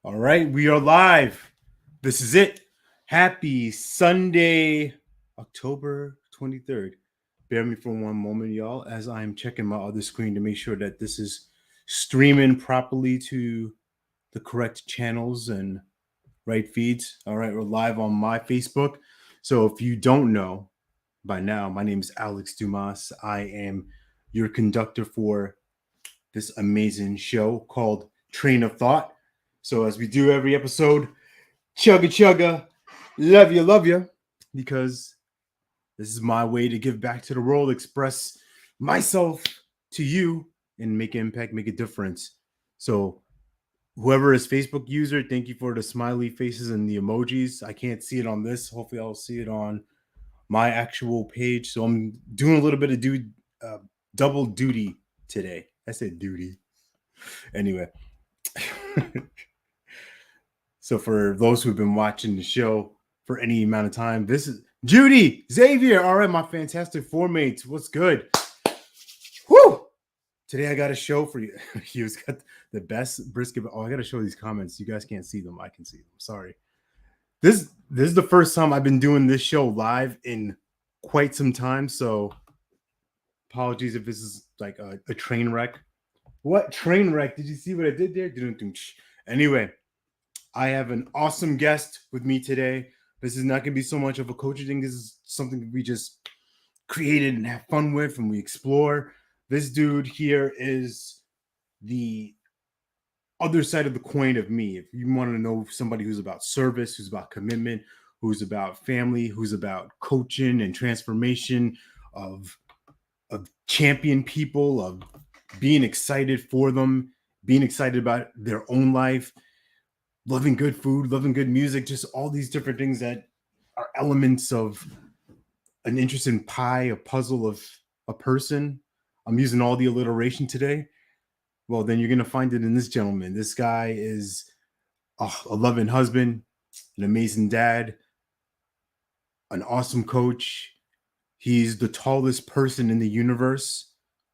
All right, we are live. This is it. Happy Sunday, October 23rd. Bear me for one moment, y'all, as I'm checking my other screen to make sure that this is streaming properly to the correct channels and right feeds. All right, we're live on my Facebook. So if you don't know by now, my name is Alex Dumas. I am your conductor for this amazing show called Train of Thought. So as we do every episode, chugga chugga, love you, because this is my way to give back to the world, express myself to you, and make an impact, make a difference. So whoever is Facebook user, thank you for the smiley faces and the emojis. I can't see it on this. Hopefully I'll see it on my actual page. So I'm doing a little bit of double duty today. I said duty. Anyway. So for those who've been watching the show for any amount of time, this is Judy, Xavier. All right, my fantastic four mates. What's good? Woo! Today I got a show for you. You've got the best brisket. Oh, I got to show these comments. You guys can't see them. I can see them. Sorry. This is the first time I've been doing this show live in quite some time. So apologies if this is like a train wreck. What train wreck? Did you see what I did there? Anyway. I have an awesome guest with me today. This is not going to be so much of a coaching thing. This is something that we just created and have fun with and we explore. This dude here is the other side of the coin of me. If you want to know somebody who's about service, who's about commitment, who's about family, who's about coaching and transformation of champion people, of being excited for them, being excited about their own life, loving good food, loving good music, just all these different things that are elements of an interesting pie, a puzzle of a person. I'm using all the alliteration today. Well, then you're going to find it in this gentleman. This guy is a loving husband, an amazing dad, an awesome coach. He's the tallest person in the universe,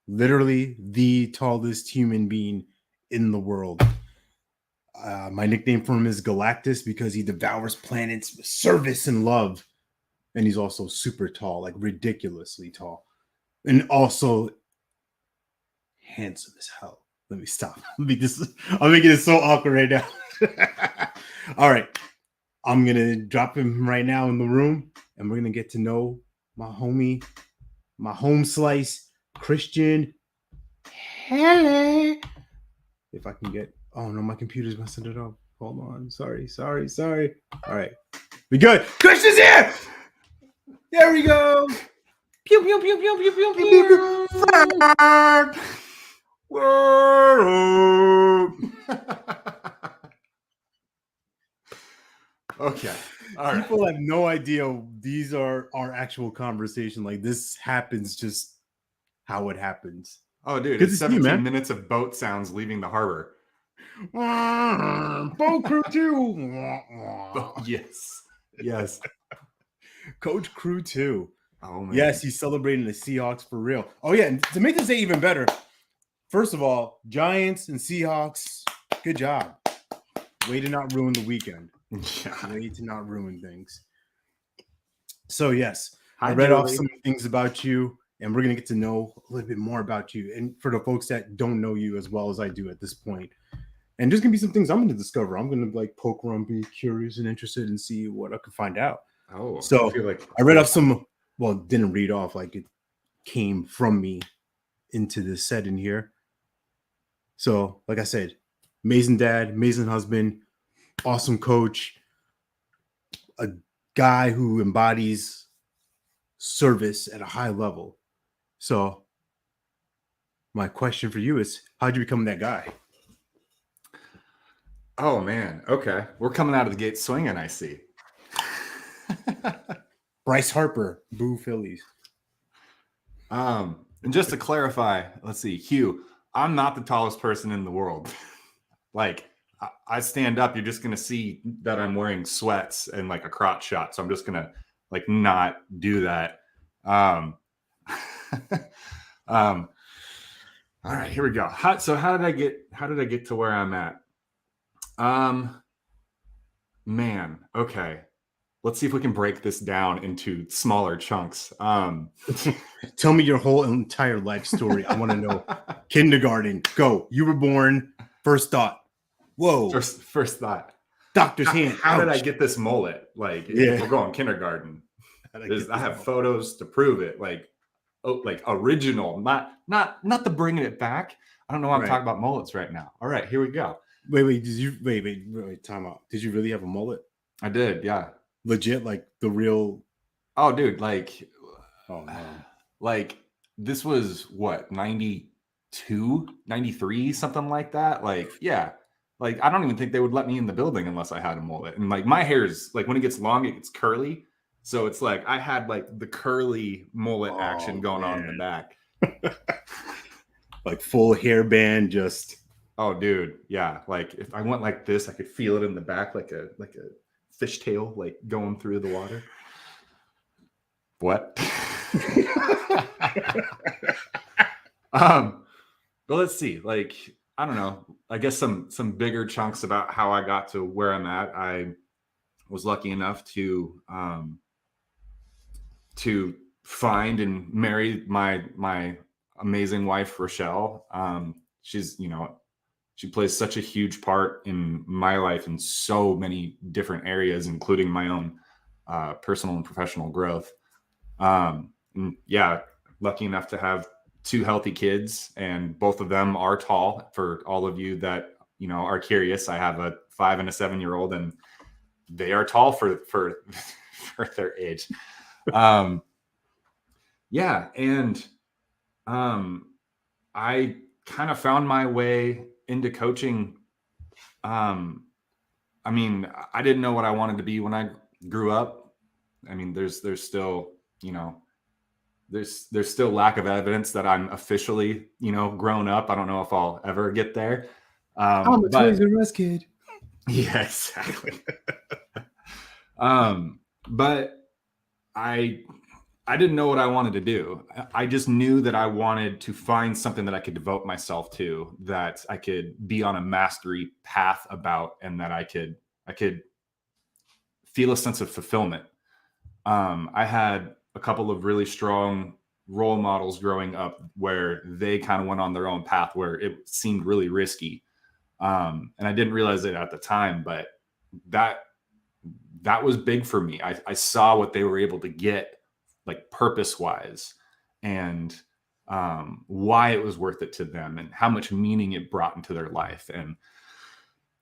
literally the tallest human being in the world. My nickname for him is Galactus because he devours planets with service and love. And he's also super tall, like ridiculously tall. And also handsome as hell. Let me stop. I'm making it so awkward right now. All right. I'm going to drop him right now in the room. And we're going to get to know my homie, my home slice, Kristian Helle. If I can get... Oh, no, my computer's messing it up. Hold on. Sorry. All right. We good. Kristian's here! There we go. Pew, pew, pew, pew, pew, pew, pew. Okay. All right. People have no idea these are our actual conversation. Like, this happens just how it happens. Oh, dude, Good it's to see you, 17 man. minutes of boat sounds leaving the harbor. Boat Crew 2. Yes. Coach Crew 2. Oh, man. Yes, he's celebrating the Seahawks for real. Oh, yeah, and to make this day even better, first of all, Giants and Seahawks, good job. Way to not ruin the weekend. Yeah. Way to not ruin things. So, yes, Hi, I read Julie. off some things about you, and we're going to get to know a little bit more about you. And for the folks that don't know you as well as I do at this point, and there's going to be some things I'm going to discover. I'm going to like poke around, be curious and interested and see what I can find out. Oh, So I feel like I read off some, well, didn't read off, like it came from me into this setting here. So, like I said, amazing dad, amazing husband, awesome coach, a guy who embodies service at a high level. So, my question for you is, how'd you become that guy? Oh, man. Okay. We're coming out of the gate swinging, I see. Bryce Harper, boo Phillies. And just to clarify, let's see, Hugh, I'm not the tallest person in the world. Like, I stand up, you're just going to see that I'm wearing sweats and like a crotch shot. So I'm just going to like not do that. All right, here we go. How did I get to where I'm at? Man, okay. Let's see if we can break this down into smaller chunks. Tell me your whole entire life story. I want to know. Kindergarten, go. You were born. First thought. Whoa. First thought. Doctor's hand. How did I get this mullet? Like, if we're going kindergarten, I have photos to prove it. Like, like original, not the bringing it back. I don't know why I'm talking about mullets right now. All right, here we go. Wait, time out. Did you really have a mullet? I did, yeah. Legit, like the real. Oh, dude, like, oh no. Like this was what, 92, 93, something like that. Like, yeah. Like, I don't even think they would let me in the building unless I had a mullet. And like my hair is like, when it gets long, it gets curly. So it's like I had like the curly mullet action going on in the back. Like full hairband, just. Oh, dude, yeah. Like if I went like this, I could feel it in the back, like a fishtail, like going through the water. What? But let's see. Like, I don't know. I guess some bigger chunks about how I got to where I'm at. I was lucky enough to find and marry my amazing wife, Rochelle. She's, she plays such a huge part in my life in so many different areas, including my own personal and professional growth. And yeah, lucky enough to have 2 healthy kids, and both of them are tall. For all of you that, are curious, I have a 5 and a 7-year-old, and they are tall for their age. Yeah. And I kind of found my way into coaching. I mean, I didn't know what I wanted to be when I grew up. I mean, there's still, there's still lack of evidence that I'm officially, grown up. I don't know if I'll ever get there. I'm a Toys R Us kid. Yeah, exactly. But I didn't know what I wanted to do. I just knew that I wanted to find something that I could devote myself to, that I could be on a mastery path about, and that I could feel a sense of fulfillment. I had a couple of really strong role models growing up where they kind of went on their own path where it seemed really risky. And I didn't realize it at the time, but that was big for me. I saw what they were able to get, like purpose wise, and why it was worth it to them, and how much meaning it brought into their life. And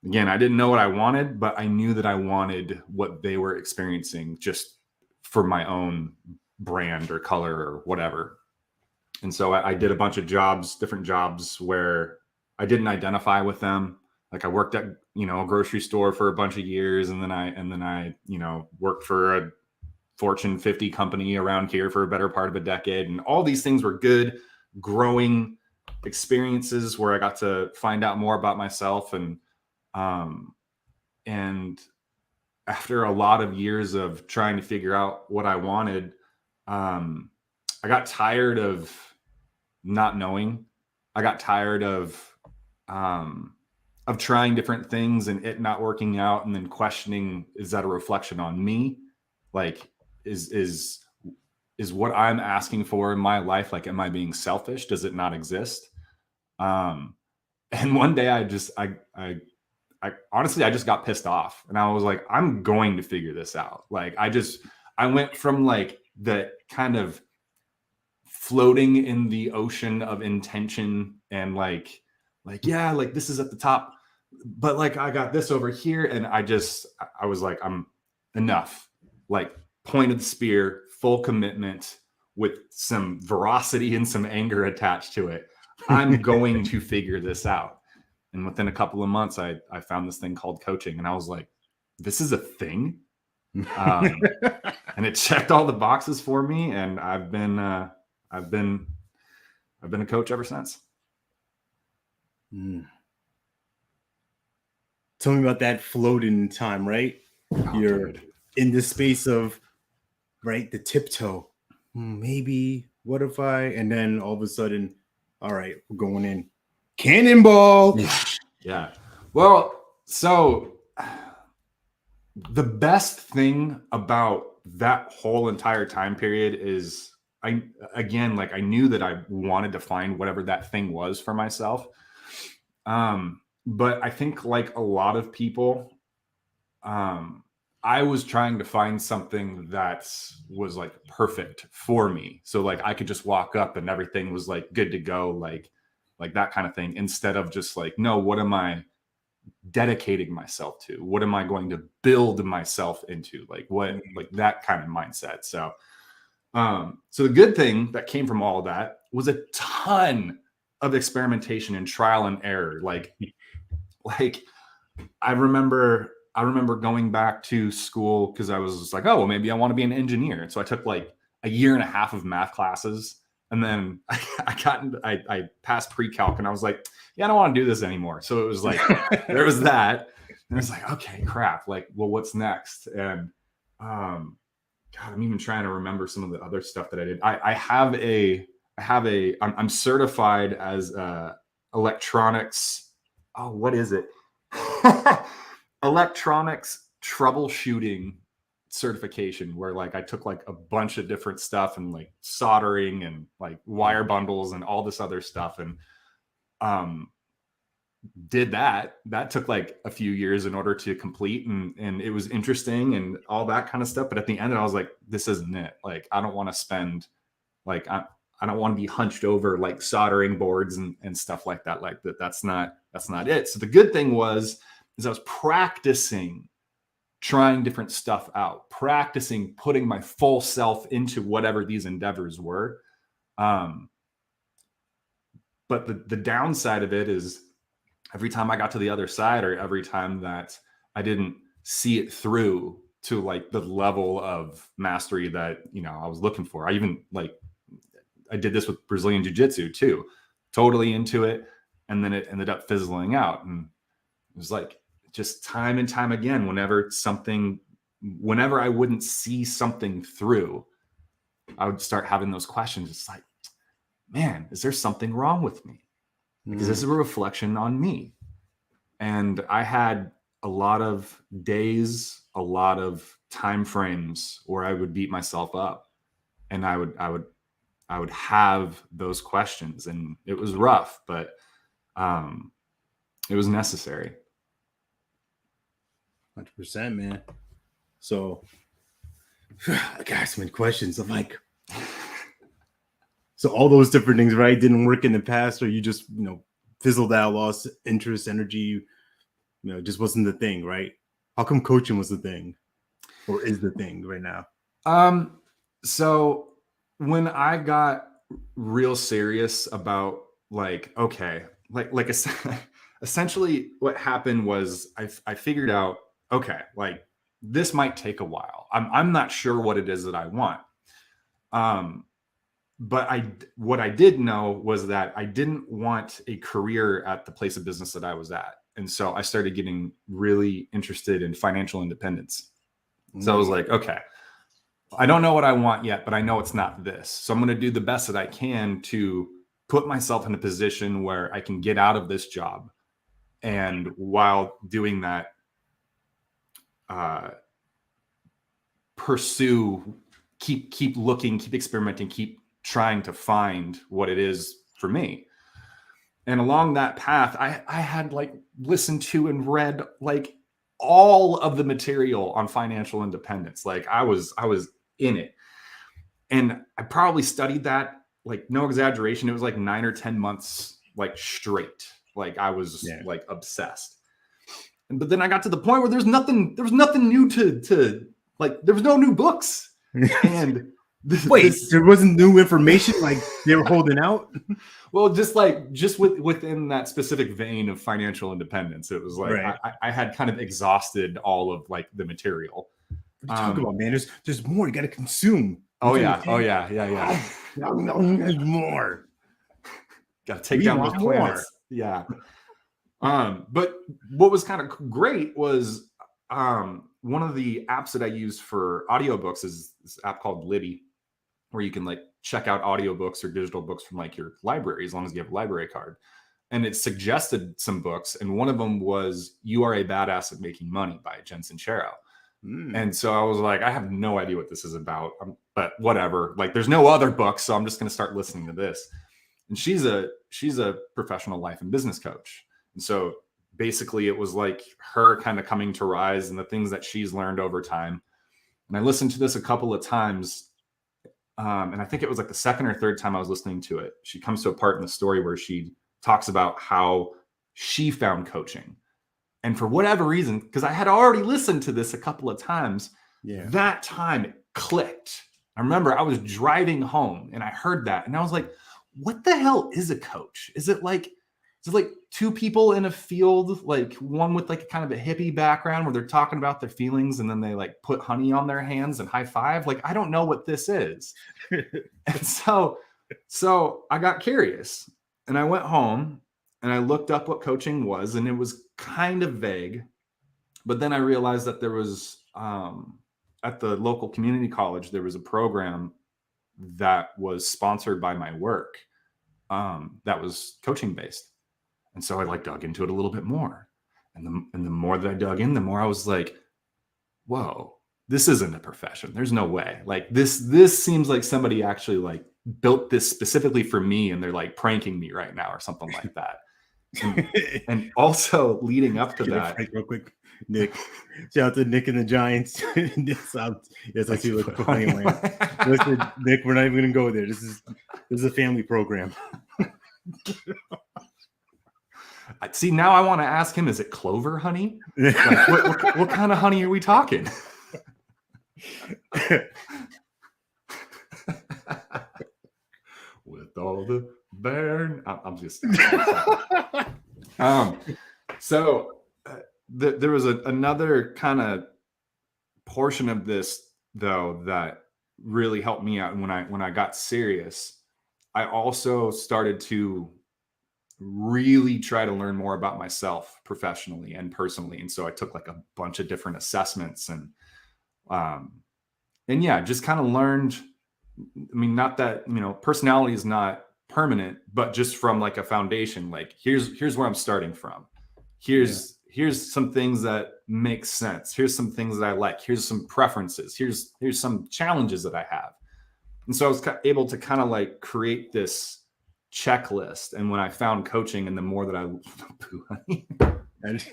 again, I didn't know what I wanted, but I knew that I wanted what they were experiencing, just for my own brand or color or whatever. And so I did a bunch of different jobs where I didn't identify with them. Like I worked at, a grocery store for a bunch of years. And then I worked for a Fortune 50 company around here for a better part of a decade. And all these things were good, growing experiences where I got to find out more about myself. And after a lot of years of trying to figure out what I wanted, I got tired of not knowing. I got tired of trying different things and it not working out, and then questioning, is that a reflection on me? Like, is what I'm asking for in my life, like, am I being selfish? Does it not exist? And one day I honestly just got pissed off, and I was like, I'm going to figure this out. Like, I went from like the kind of floating in the ocean of intention and like, yeah, like this is at the top, but like, I got this over here. And I was like, I'm enough, like point of the spear, full commitment with some veracity and some anger attached to it. I'm going to figure this out. And within a couple of months, I found this thing called coaching, and I was like, this is a thing. And it checked all the boxes for me. And I've been a coach ever since. Tell me about that floating time, right? You're in the space of, right, the tiptoe. Maybe, what if and then all of a sudden, all right, we're going in. Cannonball. Yeah. Well, So the best thing about that whole entire time period is I knew that I wanted to find whatever that thing was for myself. But I think like a lot of people, I was trying to find something that was like perfect for me. So like I could just walk up and everything was like good to go, like that kind of thing, instead of just like, no, what am I dedicating myself to? What am I going to build myself into? Like what, like that kind of mindset. So so the good thing that came from all of that was a ton of experimentation and trial and error. Like I remember going back to school because I was just like, oh, well, maybe I want to be an engineer. And so I took like a year and a half of math classes. And then I passed pre-calc and I was like, yeah, I don't want to do this anymore. So it was like, there was that. And it's like, okay, crap. Like, well, what's next? And God, I'm even trying to remember some of the other stuff that I did. I'm certified as electronics. Oh, what is it? Electronics troubleshooting certification, where like I took like a bunch of different stuff and like soldering and like wire bundles and all this other stuff, and did that. That took like a few years in order to complete, and it was interesting and all that kind of stuff. But at the end, I was like, this isn't it. Like, I don't want to spend like I don't want to be hunched over like soldering boards and stuff like that. Like that's not it. So the good thing was I was practicing trying different stuff out, practicing putting my full self into whatever these endeavors were. But the downside of it is every time I got to the other side, or every time that I didn't see it through to like the level of mastery that, you know, I was looking for. I did this with Brazilian Jiu-Jitsu too, totally into it. And then it ended up fizzling out. And it was like, just time and time again, whenever I wouldn't see something through, I would start having those questions. It's like, man, is there something wrong with me? Because this is a reflection on me. And I had a lot of days, a lot of time frames where I would beat myself up, and I would have those questions, and it was rough, but it was necessary. 100%, man. So I got so many questions. I'm like, so all those different things, right, didn't work in the past, or you just, you know, fizzled out, lost interest, energy, you know, just wasn't the thing, right? How come coaching was the thing, or is the thing right now? So when I got real serious about like, okay, like essentially what happened was I figured out, okay, like this might take a while. I'm not sure what it is that I want. But what I did know was that I didn't want a career at the place of business that I was at. And so I started getting really interested in financial independence. So I was like, okay, I don't know what I want yet, but I know it's not this. So I'm going to do the best that I can to put myself in a position where I can get out of this job. And while doing that, keep looking, keep experimenting, keep trying to find what it is for me. And along that path, I had like listened to and read like all of the material on financial independence. Like I was in it. And I probably studied that, like no exaggeration, it was like 9 or 10 months like straight. Like I was like obsessed. But then I got to the point where there was nothing new to like, there was no new books. And there wasn't new information like they were holding out. Well, just within that specific vein of financial independence, it was like right. I had kind of exhausted all of like the material. What are you talking about, man? There's more you got to consume. Yeah. There's more. Got to take down those planets. Yeah. But what was kind of great was one of the apps that I use for audiobooks is this app called Libby, where you can like check out audiobooks or digital books from like your library, as long as you have a library card. and it suggested some books, and one of them was You Are a Badass at Making Money by Jen Sincero. And so I was like, I have no idea what this is about, but whatever. Like, there's no other books, so I'm just going to start listening to this. And she's a professional life and business coach. And so basically it was like her kind of coming to rise and the things that she's learned over time. And I listened to this a couple of times. And I think it was like the second or third time I was listening to it. She comes to a part in the story where she talks about how she found coaching. And for whatever reason, because I had already listened to this a couple of times, that time it clicked. I remember I was driving home and I heard that and I was like, what the hell is a coach? Is it like two people in a field, like one with like kind of a hippie background where they're talking about their feelings and then they like put honey on their hands and high five? Like, I don't know what this is. And so I got curious and I went home and I looked up what coaching was, and it was kind of vague. But then I realized that there was, at the local community college, there was a program that was sponsored by my work that was coaching based. And so I like dug into it a little bit more. And the more that I dug in, the more I was like, whoa, this isn't a profession. There's no way. Like this seems like somebody actually like built this specifically for me and they're like pranking me right now or something like that. And also leading up to that, real quick, Nick, shout out to Nick and the Giants. Yes, I see what playing land. Listen, Nick, we're not even gonna go there. This is a family program. See, now I want to ask him, is it clover honey? Like, what kind of honey are we talking? With all the burn, I'm just there was another kind of portion of this though that really helped me out. And when I got serious, I also started to really try to learn more about myself professionally and personally. And so I took like a bunch of different assessments and yeah, just kind of learned. I mean, not that, personality is not permanent, but just from like a foundation, like here's where I'm starting from. Here's some things that make sense. Here's some things that I like. Here's some preferences. Here's some challenges that I have. And so I was able to kind of like create this checklist. And when I found coaching, and the more that this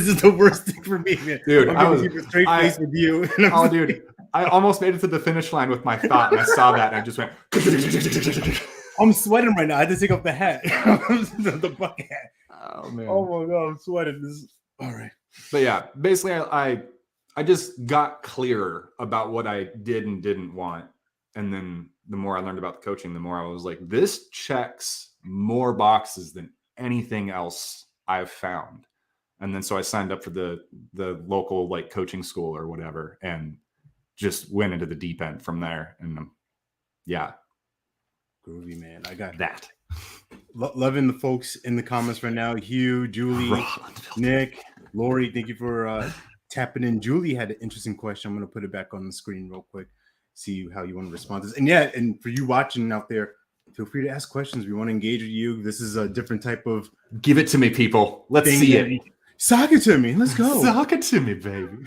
is the worst thing for me, man. Dude, I was keep a straight face with you. Dude, I almost made it to the finish line with my thought, and I saw that, and I just went. I'm sweating right now. I had to take off the hat, the bucket hat. Oh man! Oh my god, I'm sweating. This is all right. But yeah, basically, I just got clearer about what I did and didn't want, and then the more I learned about the coaching, the more I was like, this checks more boxes than anything else I've found. And then so I signed up for the local like coaching school or whatever, and just went into the deep end from there. And yeah, groovy, man. I got that. Loving the folks in the comments right now. Hugh, Julie, Nick, Lori, thank you for tapping in. Julie had an interesting question. I'm going to put it back on the screen real quick, see how you want to respond to this. And yeah, and for you watching out there, feel free to ask questions. We want to engage with you. This is a different type of... Give it to me, people. Let's see it. Sock it to me. Let's go. Sock it to me, baby.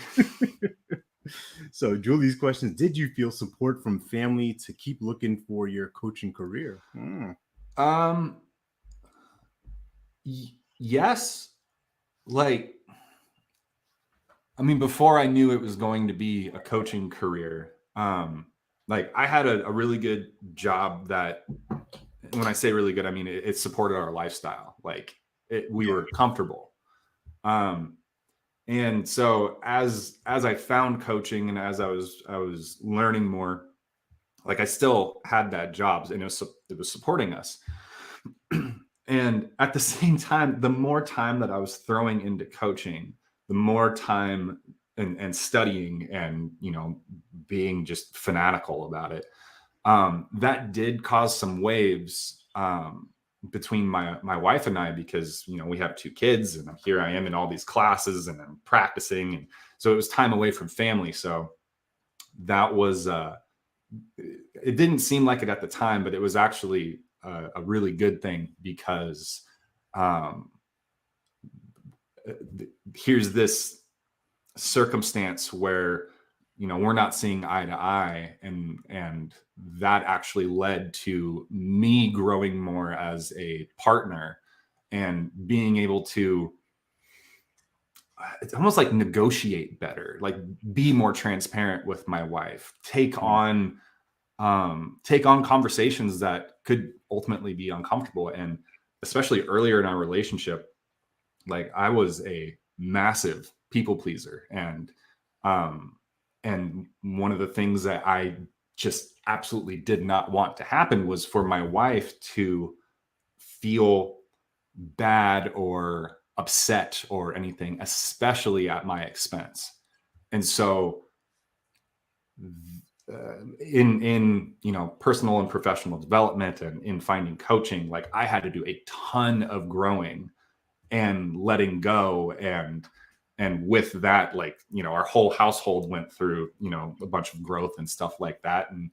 So Julie's question is, did you feel support from family to keep looking for your coaching career? Yes. Like, I mean, before I knew it was going to be a coaching career, like I had a really good job that, when I say really good, I mean, it supported our lifestyle. Like we were comfortable. And so as I found coaching and as I was learning more, like I still had that job and it was supporting us. And at the same time, the more time that I was throwing into coaching, the more time and studying and, being just fanatical about it, that did cause some waves between my wife and I, because, we have 2 kids and here I am in all these classes and I'm practicing. And so it was time away from family. So that was, it didn't seem like it at the time, but it was actually a really good thing, because here's this circumstance where, you know, we're not seeing eye to eye, and that actually led to me growing more as a partner and being able to, it's almost like negotiate better, like be more transparent with my wife, take on conversations that could ultimately be uncomfortable. And especially earlier in our relationship, like I was a massive people pleaser, and one of the things that I just absolutely did not want to happen was for my wife to feel bad or upset or anything, especially at my expense. And so in you know, personal and professional development and in finding coaching, like I had to do a ton of growing and letting go, and with that, like, you know, our whole household went through, you know, a bunch of growth and stuff like that, and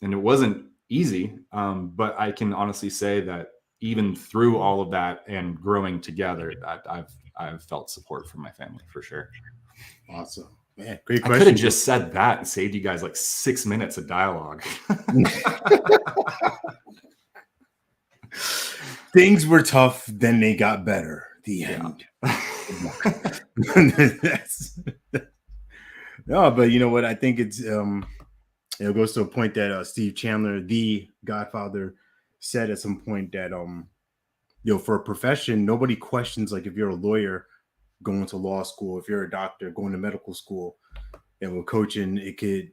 it wasn't easy, but I can honestly say that even through all of that and growing together, that I've felt support from my family for sure. Awesome. Man, great I question. could have just said that and saved you guys like 6 minutes of dialogue. Things were tough, then they got better. The end. No, but you know what? I think it's it goes to a point that Steve Chandler, the Godfather, said at some point that you know, for a profession, nobody questions, like if you're a lawyer going to law school, if you're a doctor going to medical school, and with coaching, it could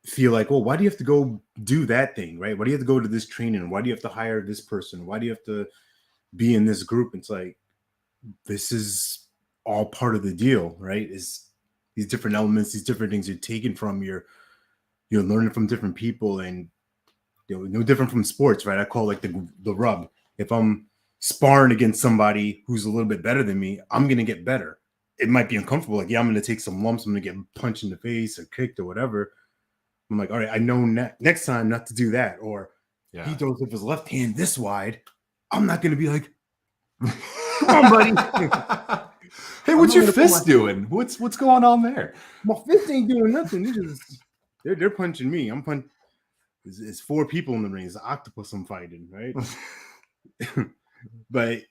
feel like, well, why do you have to go do that thing, right? Why do you have to go to this training? Why do you have to hire this person? Why do you have to be in this group? It's like, this is all part of the deal, right? Is these different elements, these different things you're taking from you're learning from different people, and you know, no different from sports, right? I call it like the rub. If I'm sparring against somebody who's a little bit better than me, I'm gonna get better. It might be uncomfortable, like, yeah, I'm gonna take some lumps, I'm gonna get punched in the face or kicked or whatever. I'm like, all right, I know next time not to do that. Or he throws with his left hand this wide, I'm not gonna be like, come on, buddy. Hey, what's your fist doing? What's going on there? My fist ain't doing nothing. They're punching me. I'm punching. It's 4 people in the ring. It's an octopus I'm fighting, right? But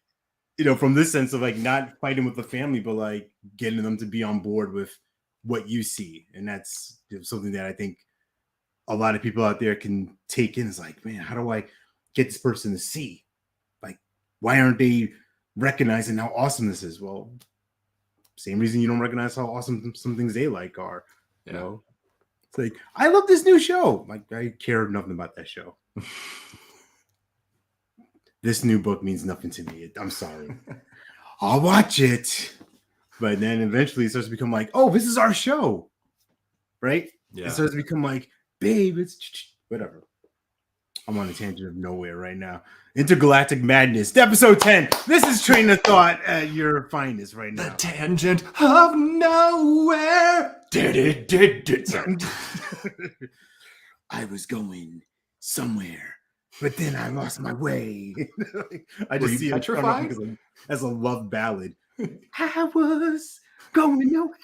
you know, from this sense of like not fighting with the family, but like getting them to be on board with what you see, and that's something that I think a lot of people out there can take in. Is like, man, how do I get this person to see? Like, why aren't they recognizing how awesome this is? Well, same reason you don't recognize how awesome some things they like are. You know, it's like, I love this new show. Like, I care nothing about that show. This new book means nothing to me. I'm sorry. I'll watch it. But then eventually it starts to become like, oh, this is our show. Right? Yeah. It starts to become like, babe, it's whatever. I'm on a tangent of nowhere right now. Intergalactic Madness, episode 10. This is Train of Thought at your finest right now. The tangent of nowhere. I was going somewhere, but then I lost my way. I just see petrified it as a love ballad. I was going nowhere.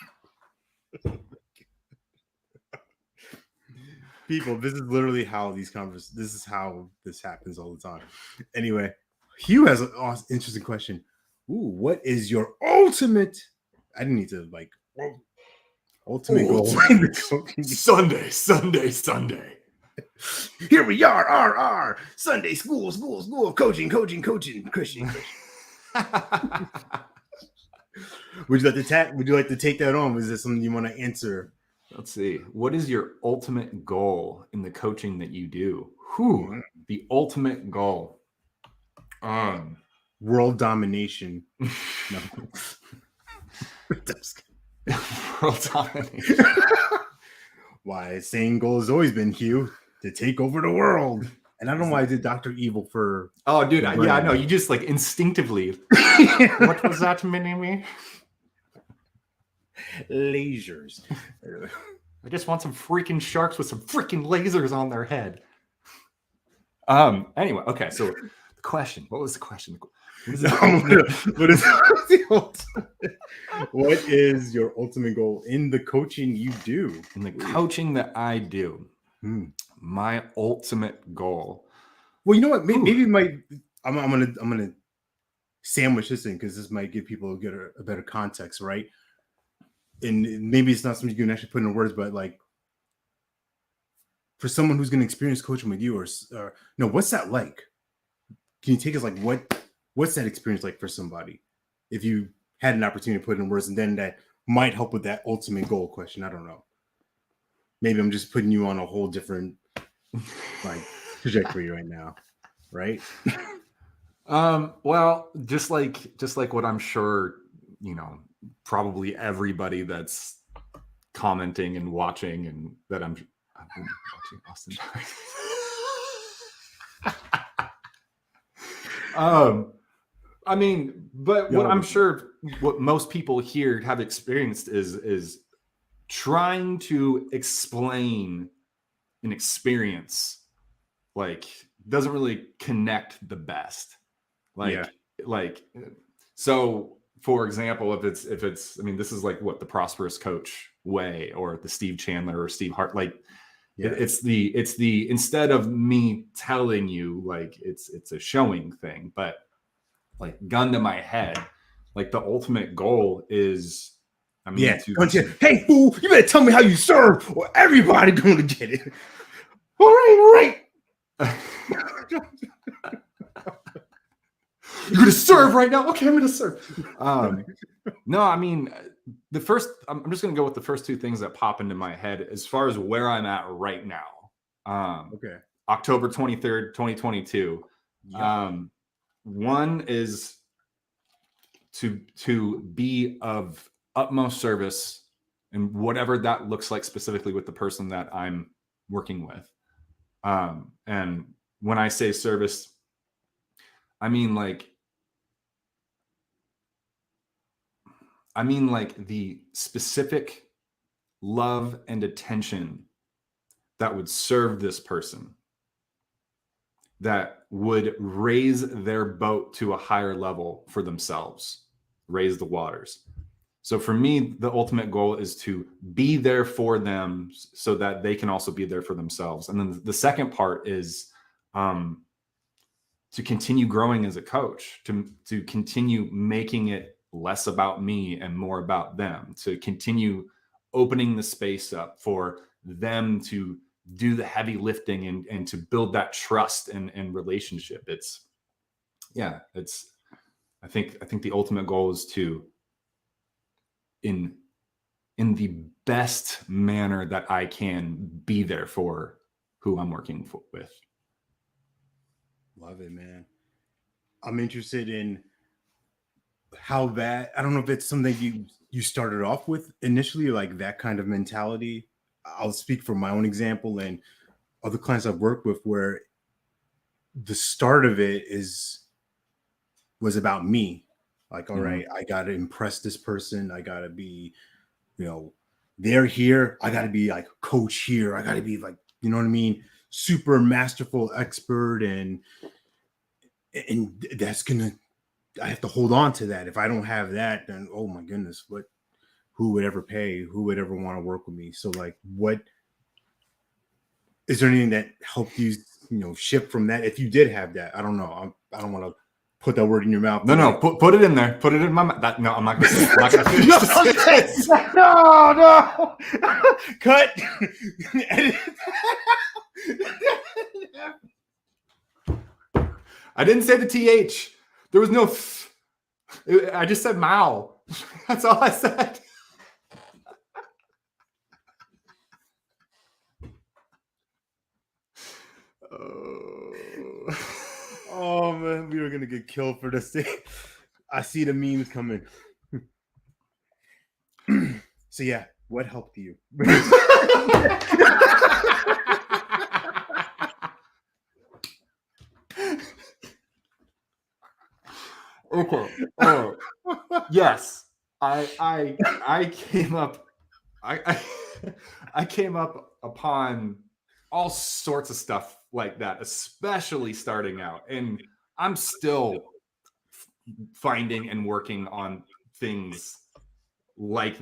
People, this is literally how these this is how this happens all the time. Anyway, Hugh has an interesting question. Ooh, what is your ultimate? I didn't need to like ultimate goal. Sunday. Here we are, Sunday school, coaching, Christian. Would you like to take that on? Was there something you want to answer? Let's see. What is your ultimate goal in the coaching that you do? Whew, the ultimate goal. World domination. No. World domination. Why, same goal has always been, Hugh, to take over the world. And I don't know why I did Dr. Evil for. Oh, dude. I know. You just like instinctively. What was that, mini-me? Lasers. I just want some freaking sharks with some freaking lasers on their head. Anyway, okay. So the question. What was the question? What is, what is your ultimate goal in the coaching you do? In the coaching that I do, my ultimate goal. Well, you know what? Maybe I'm gonna sandwich this in because this might give people a better context, right? And maybe it's not something you can actually put into words, but like for someone who's going to experience coaching with you, or no, what's that like? Can you take us like what's that experience like for somebody? If you had an opportunity to put it in words, and then that might help with that ultimate goal question. I don't know. Maybe I'm just putting you on a whole different like trajectory right now, right? Well, just like what I'm sure, probably everybody that's commenting and watching, and that I've been watching Austin. I mean, but what I'm sure what most people here have experienced is trying to explain an experience like doesn't really connect the best. So for example, if it's I mean, this is like what the prosperous coach way or the Steve Chandler or Steve Hart, like it's the instead of me telling you, like it's a showing thing, but like gun to my head, like the ultimate goal is, I mean, hey fool, you better tell me how you serve or everybody gonna get it. All right. You're gonna serve right now? Okay, I'm gonna serve. No, I mean, I'm just gonna go with the first two things that pop into my head as far as where I'm at right now. October 23rd, 2022. One is to be of utmost service, and whatever that looks like specifically with the person that I'm working with. And when I say service, I mean like the specific love and attention that would serve this person, that would raise their boat to a higher level for themselves, raise the waters. So for me, the ultimate goal is to be there for them so that they can also be there for themselves. And then the second part is to continue growing as a coach, to continue making it less about me and more about them, to continue opening the space up for them to do the heavy lifting and to build that trust and relationship. I think the ultimate goal is to, in the best manner that I can, be there for who I'm working with. Love it, man. I'm interested in how that, I don't know if it's something you started off with initially, like that kind of mentality. I'll speak from my own example and other clients I've worked with, where the start of it was about me. Like, all right, I got to impress this person. I got to be, they're here. I got to be like coach here. I got to be like, you know what I mean? Super masterful expert. And that's I have to hold on to that. If I don't have that, then, oh my goodness, who would ever pay? Who would ever want to work with me? So like, what is there anything that helped you, shift from that? If you did have that, I don't know. I don't want to put that word in your mouth. No, put it in there. Put it in my mouth. No, I'm not going to finish. No. Cut. I didn't say the TH. There was no I just said Mao. That's all I said. Oh man, we were gonna get killed for this thing. I see the memes coming. So yeah, what helped you? Okay. Yes, I came up. I came up upon all sorts of stuff like that, especially starting out. And I'm still finding and working on things like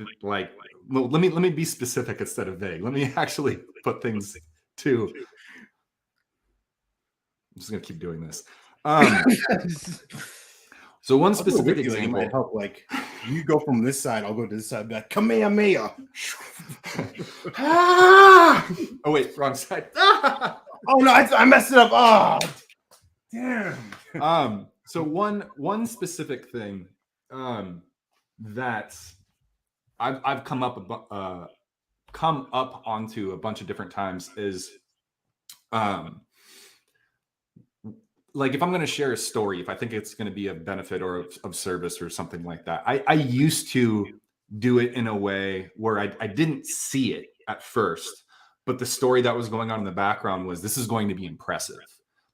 well, let me be specific instead of vague. Let me actually put things to. I'm just gonna keep doing this. So one I'll do it specific with you, like, it might example. help. Like you go from this side, I'll go to this side. Be like, Kamehameha. Ah! Oh wait, wrong side. Ah! Oh no, I messed it up. Oh, damn. So one specific thing that I've come up onto a bunch of different times is like if I'm going to share a story, if I think it's going to be a benefit or of service or something like that, I used to do it in a way where I didn't see it at first, but the story that was going on in the background was this is going to be impressive.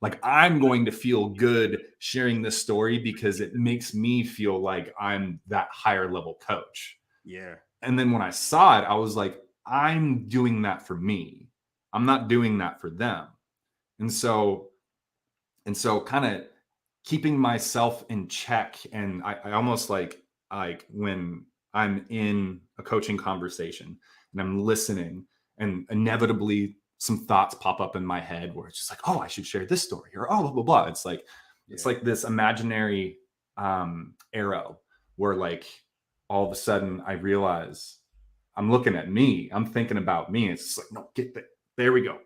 Like I'm going to feel good sharing this story because it makes me feel like I'm that higher level coach. Yeah. And then when I saw it, I was like, I'm doing that for me. I'm not doing that for them. And so kind of keeping myself in check. And I almost like when I'm in a coaching conversation and I'm listening and inevitably some thoughts pop up in my head where it's just like, oh, I should share this story or oh, blah, blah, blah. It's like, it's like this imaginary arrow where like all of a sudden I realize I'm looking at me, I'm thinking about me. It's just like, no, there we go.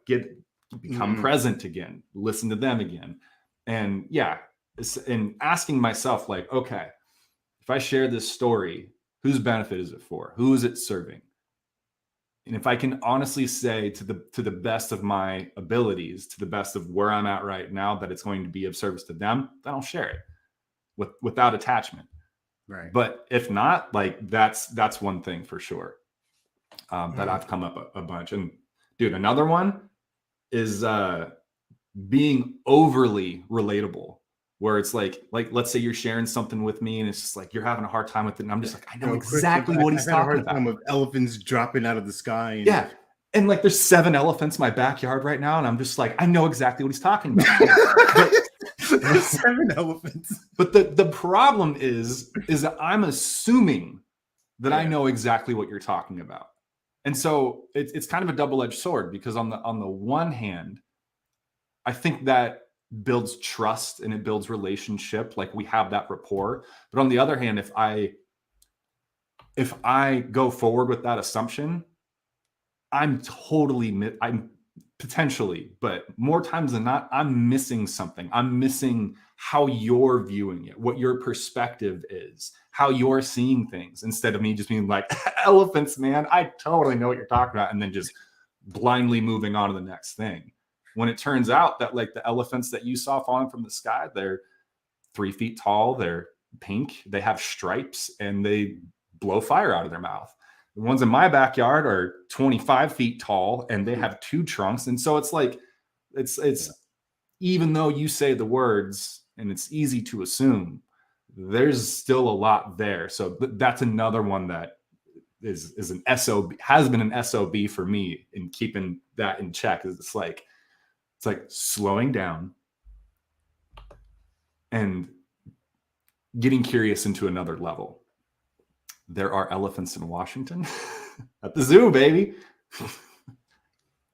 Become present again, listen to them again. And yeah, and asking myself like, okay, if I share this story, whose benefit is it for? Who is it serving? And if I can honestly say to the best of my abilities, to the best of where I'm at right now, that it's going to be of service to them, then I'll share it without attachment. Right. But if not, like that's one thing for sure that I've come up a bunch. And dude, another one is being overly relatable, where it's like let's say you're sharing something with me and it's just like you're having a hard time with it, and I'm just like, I know exactly what he's talking about. Time of elephants dropping out of the sky. And yeah, and like there's 7 elephants in my backyard right now, and I'm just like, I know exactly what he's talking about. There's 7 elephants. But the problem is that I'm assuming that I know exactly what you're talking about, and so it's kind of a double-edged sword, because on the one hand, I think that builds trust and it builds relationship. Like we have that rapport. But on the other hand, if I go forward with that assumption, I'm potentially, but more times than not, I'm missing something. I'm missing how you're viewing it, what your perspective is, how you're seeing things, instead of me just being like, elephants, man, I totally know what you're talking about, and then just blindly moving on to the next thing. When it turns out that like the elephants that you saw falling from the sky, they're 3 feet tall, they're pink, they have stripes, and they blow fire out of their mouth. The ones in my backyard are 25 feet tall and they have 2 trunks. And so it's like, it's even though you say the words and it's easy to assume, there's still a lot there. So that's another one that is an SOB, has been an SOB for me in keeping that in check. It's like slowing down and getting curious into another level. There are elephants in Washington at the zoo, baby.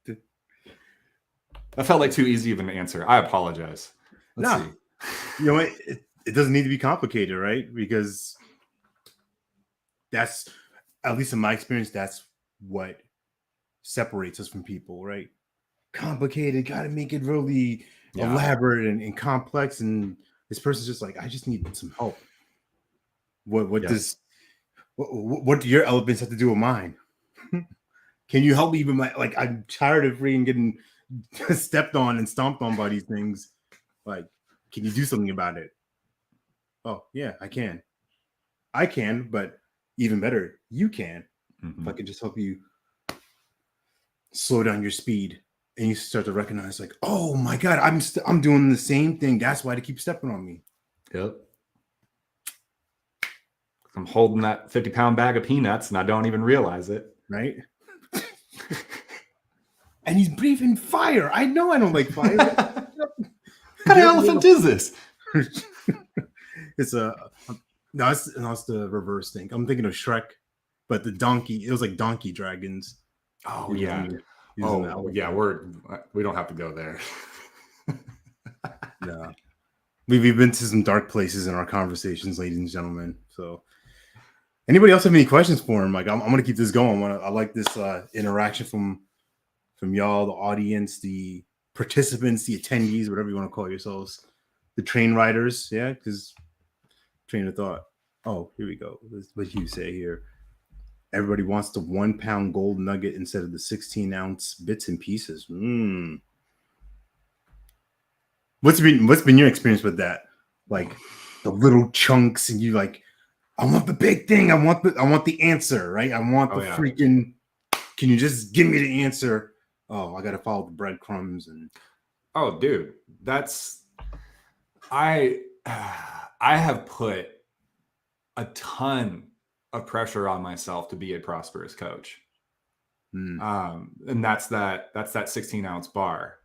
That felt like too easy of an answer. I apologize. Let's see. You know what? It doesn't need to be complicated, right? Because that's, at least in my experience, that's what separates us from people, right? Complicated, got to make it really elaborate and complex. And this person's just like, I just need some help. What do your elephants have to do with mine? Can you help me with my, like, I'm tired of freaking getting stepped on and stomped on by these things. Like, can you do something about it? Oh, yeah, I can. But even better, you can. If I could just help you slow down your speed, and you start to recognize, like, oh my God, I'm doing the same thing. That's why they keep stepping on me. Yep. I'm holding that 50-pound bag of peanuts and I don't even realize it. Right? and he's breathing fire. I know I don't like fire. What kind of elephant is this? It's no, it's the reverse thing. I'm thinking of Shrek, but the donkey. It was like donkey dragons. Oh He was yeah. on the- he was on the Oh elephant. yeah. We don't have to go there. No. We've been to some dark places in our conversations, ladies and gentlemen. So, anybody else have any questions for him? Like, I'm gonna keep this going. I like this interaction from y'all, the audience, the participants, the attendees, whatever you want to call yourselves, the train riders. Yeah, because train of thought. Oh, here we go. This is what you say here. Everybody wants the 1 pound gold nugget instead of the 16-ounce bits and pieces. What's been your experience with that? Like the little chunks, and you like, I want the big thing. I want the answer, right? I want the freaking. Can you just give me the answer? Oh, I got to follow the breadcrumbs and. Oh, dude, I have put a ton of pressure on myself to be a prosperous coach. And that's that 16-ounce bar.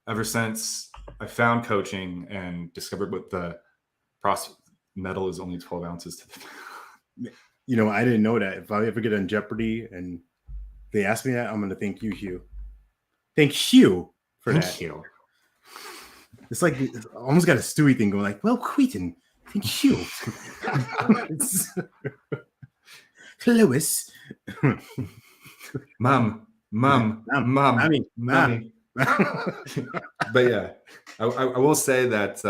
Ever since I found coaching and discovered what the metal is only 12 ounces to the You know, I didn't know that. If I ever get on Jeopardy and they ask me that, I'm going to thank you, Hugh. Thank you for that. Thank you. It's like it's almost got a Stewie thing going like, well, Queaton, thank you. Lewis. Mom. I mean, Mommy. But yeah, I will say that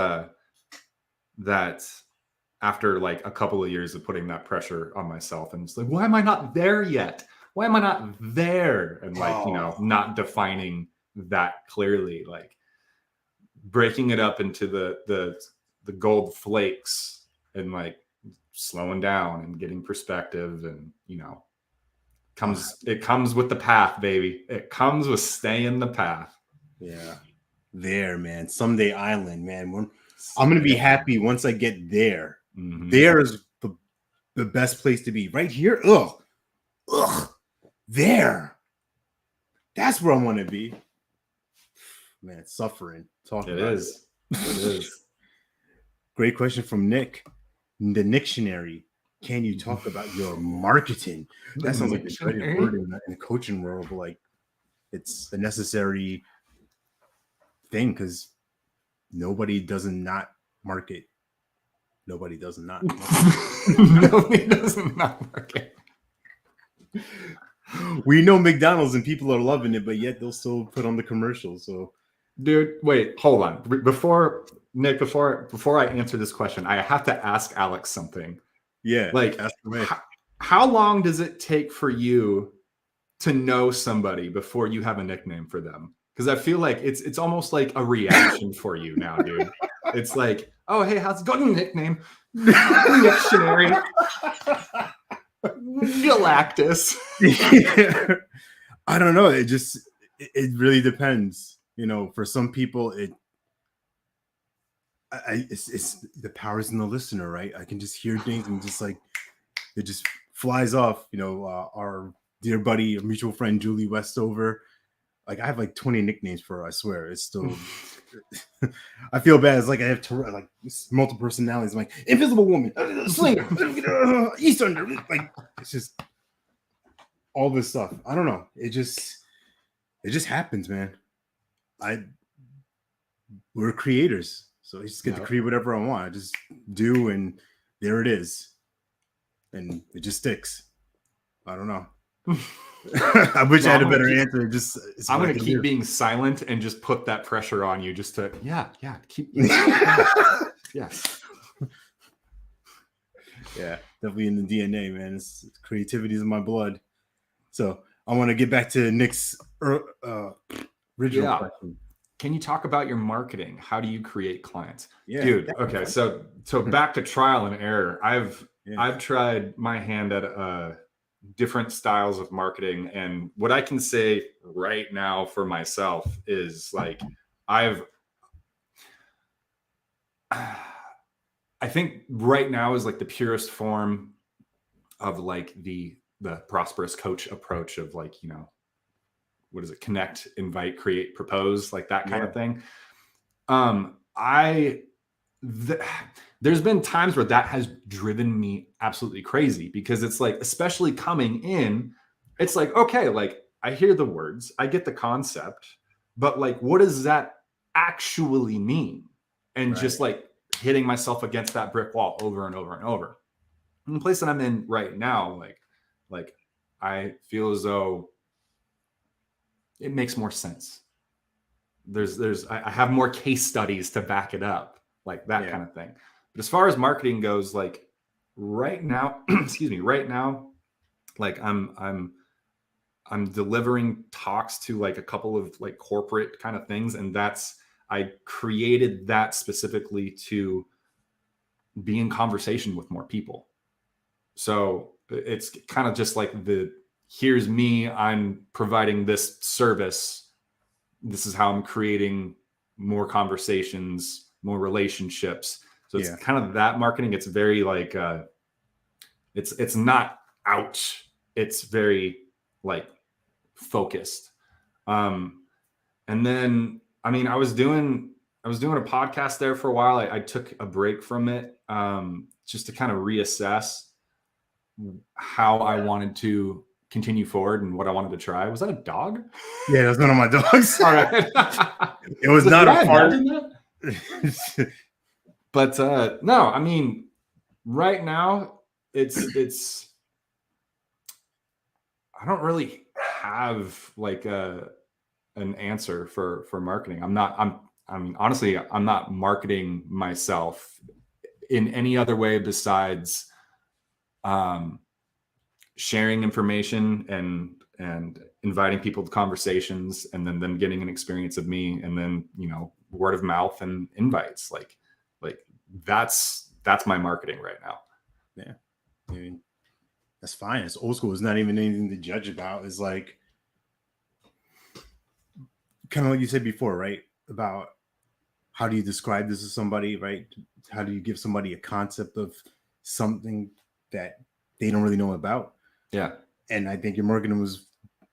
that after like a couple of years of putting that pressure on myself, and it's like, why am I not there yet? Why am I not there? And like, not defining that clearly, like breaking it up into the gold flakes and like slowing down and getting perspective, and it comes with the path, baby. It comes with staying the path. Yeah. There, man. Someday Island, man. I'm gonna be happy once I get there. Mm-hmm. There's the best place to be. Right here. Ugh. There. That's where I want to be. Man, it's suffering. It is. Great question from Nick. The Dictionary. Can you talk about your marketing? That sounds like the dreaded word in the coaching world, but like it's a necessary thing because nobody does not market. Nobody does not. Nobody does not market. We know McDonald's and people are loving it, but yet they'll still put on the commercials. So, dude, wait, hold on. Before I answer this question, I have to ask Alex something. Yeah, like how long does it take for you to know somebody before you have a nickname for them? Because I feel like it's almost like a reaction for you now, dude. It's like, oh, hey, how's it going? Nickname, Dictionary, Galactus. Yeah. I don't know. It really depends. For some people, it's the power's in the listener, right? I can just hear things and just like it just flies off. Our dear buddy, mutual friend Julie Westover. Like I have like 20 nicknames for her. I swear, it's still. I feel bad. It's like I have like multiple personalities. I'm like Invisible Woman, Slinger, Easterner. Like it's just all this stuff. I don't know. It just happens, man. We're creators. So I just get to create whatever I want. I just do, and there it is. And it just sticks. I don't know. I wish I had a better answer. I'm going to keep being silent and just put that pressure on you just to, keep. Yes. Yeah, definitely in the DNA, man. Creativity is in my blood. So I want to get back to Nick's original question. Can you talk about your marketing? How do you create clients? Yeah, dude. Okay, so back to trial and error. I've tried my hand at different styles of marketing, and what I can say right now for myself is like I think right now is like the purest form of like the prosperous coach approach of like what is it? Connect, invite, create, propose, like that kind Yeah. of thing. There's been times where that has driven me absolutely crazy, because it's like, especially coming in, it's like, okay, like I hear the words, I get the concept, but like, what does that actually mean? And Right. just like hitting myself against that brick wall over and over and over. In the place that I'm in right now, like I feel as though it makes more sense. I have more case studies to back it up, like that kind of thing. But as far as marketing goes, like right now, excuse me, right now, like I'm delivering talks to like a couple of like corporate kind of things, and I created that specifically to be in conversation with more people. So it's kind of just like here's me, I'm providing this service. This is how I'm creating more conversations, more relationships. So it's kind of that marketing. It's very like, it's not ouch. It's very like focused. And then, I mean, I was doing a podcast there for a while. I took a break from it, just to kind of reassess how I wanted to continue forward and what I wanted to try. Was that a dog? Yeah, that's one of my dogs. All right. It was not a fart. But no, I mean, right now it's I don't really have like an answer for marketing. Honestly, I'm not marketing myself in any other way besides sharing information and inviting people to conversations, and then them getting an experience of me, and then, you know, word of mouth and invites. Like that's my marketing right now. Yeah. I mean, that's fine. It's old school. It's not even anything to judge about. It's like kind of like you said before, right? About how do you describe this to somebody, right? How do you give somebody a concept of something that they don't really know about? Yeah. And I think your marketing was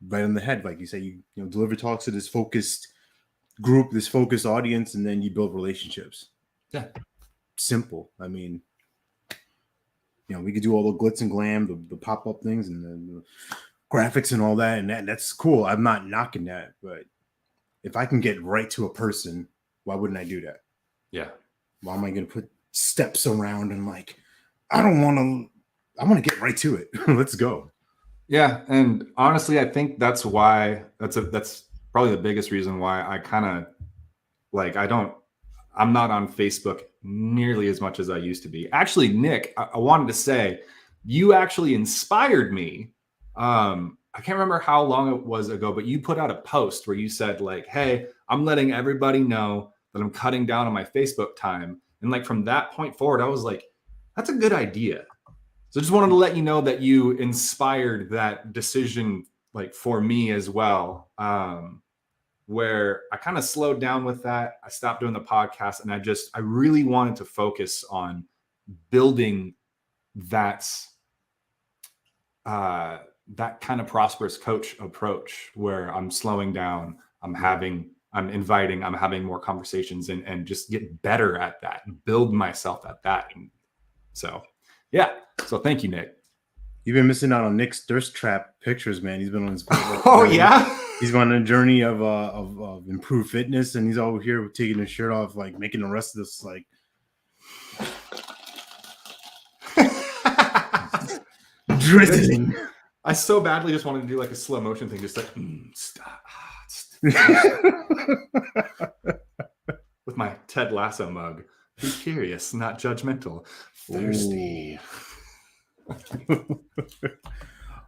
right on the head. Like you say, you deliver talks to this focused group, this focused audience, and then you build relationships. Yeah. Simple. I mean, we could do all the glitz and glam, the pop-up things and the graphics and all that, and that's cool. I'm not knocking that, but if I can get right to a person, why wouldn't I do that? Yeah. Why am I going to put steps around and like, I want to get right to it. Let's go. Yeah. And honestly, I think that's why that's probably the biggest reason why I kind of like, I'm not on Facebook nearly as much as I used to be. Actually, Nick, I wanted to say, you actually inspired me. I can't remember how long it was ago, but you put out a post where you said like, hey, I'm letting everybody know that I'm cutting down on my Facebook time. And like from that point forward, I was like, that's a good idea. So just wanted to let you know that you inspired that decision, like for me as well. Where I kind of slowed down with that. I stopped doing the podcast, and I really wanted to focus on building that kind of prosperous coach approach where I'm slowing down, I'm inviting, I'm having more conversations and just get better at that, build myself at that. And so, yeah. So thank you, Nick. You've been missing out on Nick's thirst trap pictures, man. He's been on his yeah. He's on a journey of improved fitness, and he's over here taking his shirt off, like making the rest of this like drizzling. I so badly just wanted to do like a slow motion thing, just like stop. With my Ted Lasso mug. Be curious, not judgmental. Thirsty.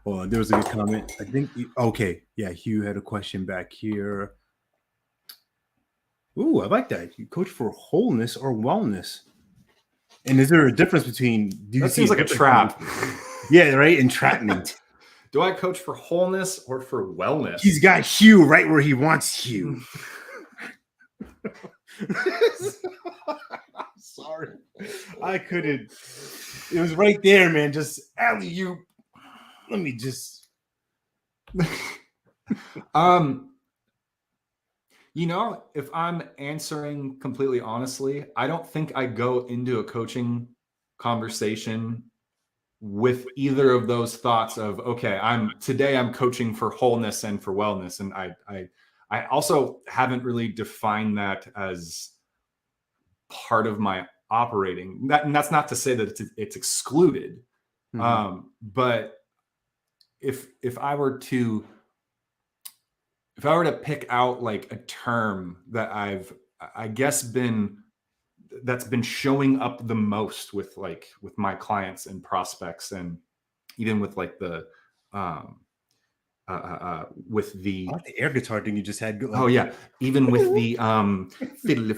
Well, there was a good comment. I think okay. Yeah, Hugh had a question back here. Ooh, I like that. You coach for wholeness or wellness. And is there a difference between that seems like a trap? Yeah, right? Entrapment. Do I coach for wholeness or for wellness? He's got Hugh right where he wants Hugh. Sorry. I couldn't. It was right there, man. Just alley-oop. Let me just. You know, if I'm answering completely honestly, I don't think I go into a coaching conversation with either of those thoughts of, okay, I'm coaching for wholeness and for wellness. And I also haven't really defined that as part of my operating. And that's not to say that it's excluded. But if I were to pick out like a term that I guess that's been showing up the most with my clients and prospects, and even with like the with the I like the air guitar thing you just had. Like, oh yeah, even with the fiddle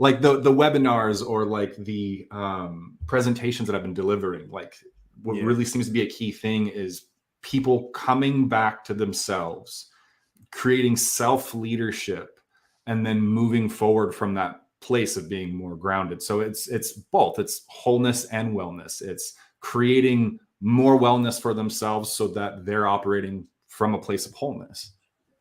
like the webinars or like the presentations that I've been delivering, like what really seems to be a key thing is people coming back to themselves, creating self-leadership, and then moving forward from that place of being more grounded. So it's both. It's wholeness and wellness. It's creating more wellness for themselves so that they're operating from a place of wholeness.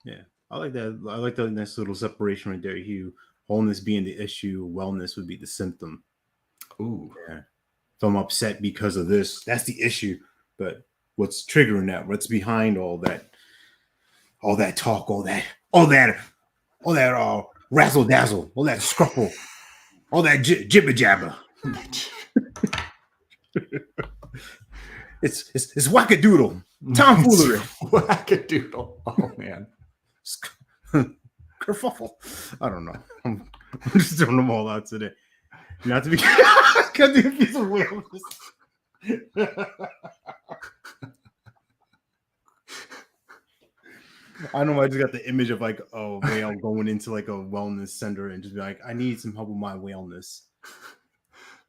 Yeah, I like that. I like that nice little separation right there, Hugh. Wholeness being the issue, wellness would be the symptom. Ooh. Yeah. If I'm upset because of this, that's the issue. But what's triggering that? What's behind all that talk, all that razzle dazzle, all that scruffle, all that jibber jabber. It's wackadoodle, tomfoolery, wackadoodle. Oh man, kerfuffle. I don't know. I'm just throwing them all out today. Not to be cut the piece of whale. I don't know. I just got the image of like a whale going into like a wellness center and just be like, I need some help with my wellness.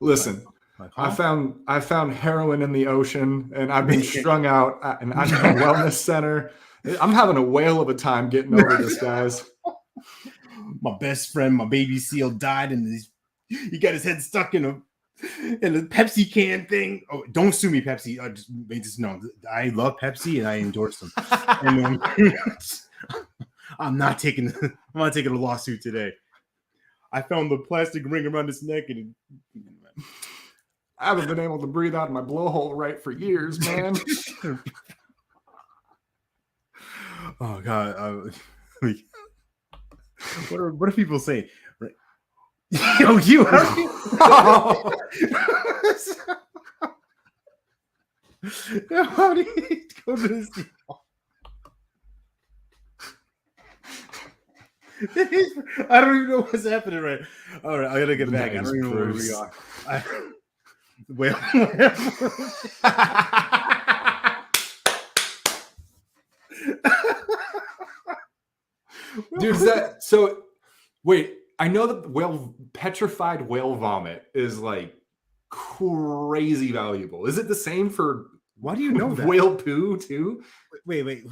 Listen, I found heroin in the ocean, and I've been strung out, and I'm in a wellness center. I'm having a whale of a time getting over this, guys. My best friend, my baby seal, died, and he got his head stuck in a Pepsi can thing. Oh, don't sue me, Pepsi. I just made this known. I love Pepsi and I endorse them. And I'm not taking a lawsuit today. I found the plastic ring around his neck, and I haven't been able to breathe out of my blowhole right for years, man. Oh God. What are people saying? Right. Yo, you heard me? How do you go to this? I don't even know what's happening right. All right, I gotta get back. I don't even know where we are. Dude, is that so? Wait, I know that petrified whale vomit is like crazy valuable. Is it the same for? Why do you know that? Whale poo too? Wait.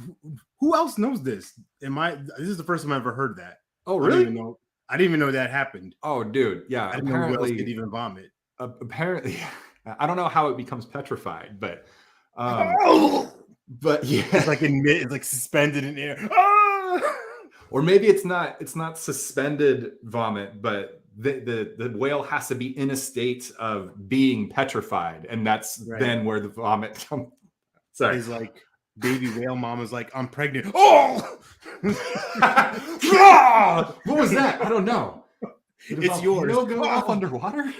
Who else knows this? This is the first time I've ever heard that. Oh, really? I didn't even know that happened. Oh, dude, yeah. I didn't know whales could even vomit. Apparently, I don't know how it becomes petrified, but but yeah, it's like suspended in air. Or maybe it's not suspended vomit, but the whale has to be in a state of being petrified, and that's then where the vomit comes. Sorry, he's like baby whale mama's like, I'm pregnant. Oh, what was that? I don't know. It's yours. Go off underwater.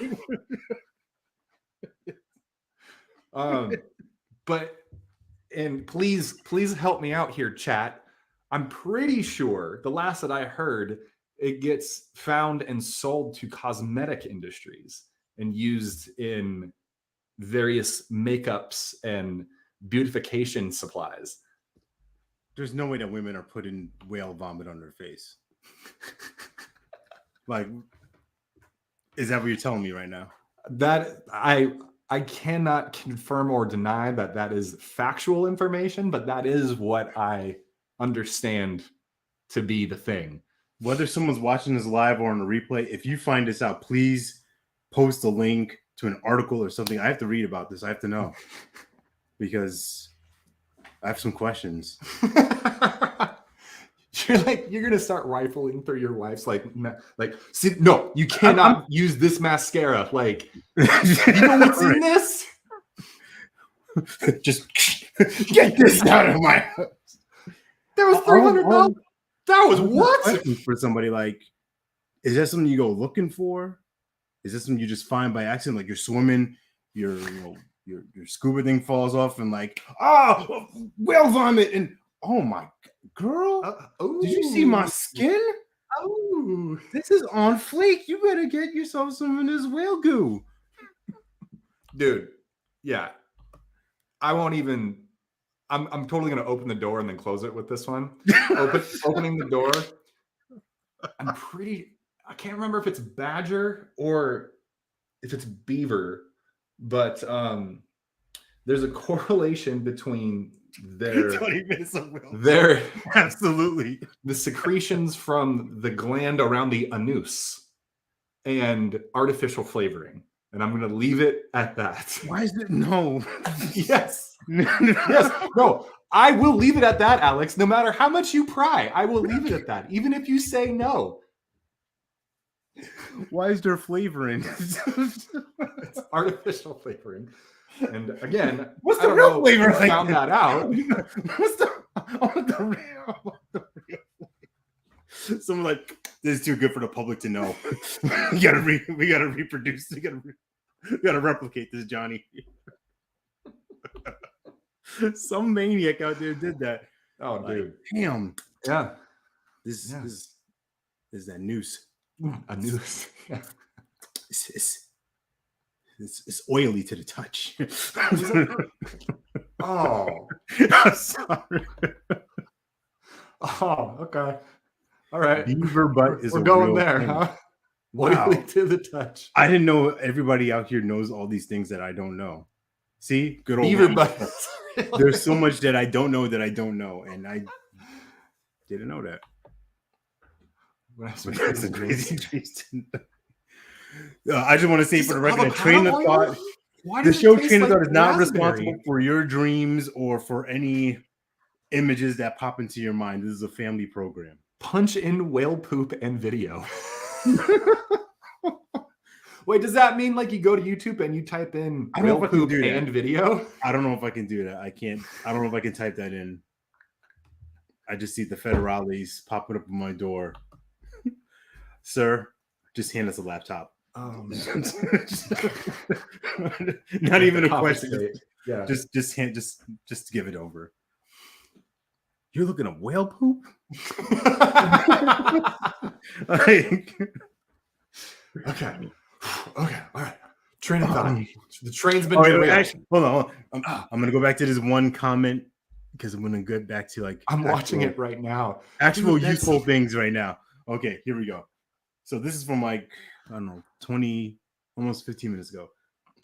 And please help me out here, chat. I'm pretty sure the last that I heard, it gets found and sold to cosmetic industries and used in various makeups and beautification supplies. There's no way that women are putting whale vomit on their face. Like, is that what you're telling me right now? That I cannot confirm or deny that is factual information, but that is what I understand to be the thing. Whether someone's watching this live or on a replay, if you find this out, please post a link to an article or something. I have to read about this. I have to know, because I have some questions. You're gonna start rifling through your wife's see, no, you cannot use this mascara. Like, you know what's in this? Just get this out of my house. There was $300. That was what? For somebody, like, is that something you go looking for? Is this something you just find by accident? Like, you're swimming, your scuba thing falls off, and like, whale vomit, and oh my girl, did you see my skin? Oh, this is on fleek. You better get yourself some of this whale goo, dude. Yeah, I won't even. I'm totally gonna open the door and then close it with this one. Opening the door. I can't remember if it's badger or if it's beaver, but there's a correlation between their absolutely the secretions from the gland around the anus and artificial flavoring. And I'm going to leave it at that. Why is it no? Yes. Yes. No, I will leave it at that, Alex. No matter how much you pry, I will leave it at that, even if you say no. Why is there flavoring? It's artificial flavoring. And again, what's the real flavor? I found that out. What's the real? Someone like, this is too good for the public to know. we gotta reproduce. We gotta replicate this, Johnny. Some maniac out there did that. Oh, dude. Damn. Yeah. This is that noose. A noose. Yeah. It's oily to the touch. Oh. I'm sorry. Oh, okay. All right. Beaver butt is We're going real there, thing. huh? Wow. Oily to the touch. I didn't know everybody out here knows all these things that I don't know. See? Good old beaver butt. There's so much that I don't know, and I didn't know that. That's a crazy Tristan. I just want to say for the record, train of thought. The show Train of Thought is not responsible for your dreams or for any images that pop into your mind. This is a family program. Punch in whale poop and video. Wait, does that mean like you go to YouTube and you type in whale poop and video? I don't know if I can do that. I don't know if I can type that in. I just see the federales popping up on my door. Sir, just hand us a laptop. Not even a question. Yeah. Just give it over. You're looking at whale poop? Okay. All right. Train of thought. The train's been actually, hold on. I'm gonna go back to this one comment because I'm gonna get back to like I'm watching it right now. Actual useful things right now. Okay, here we go. So this is from like, I don't know, 20, almost 15 minutes ago.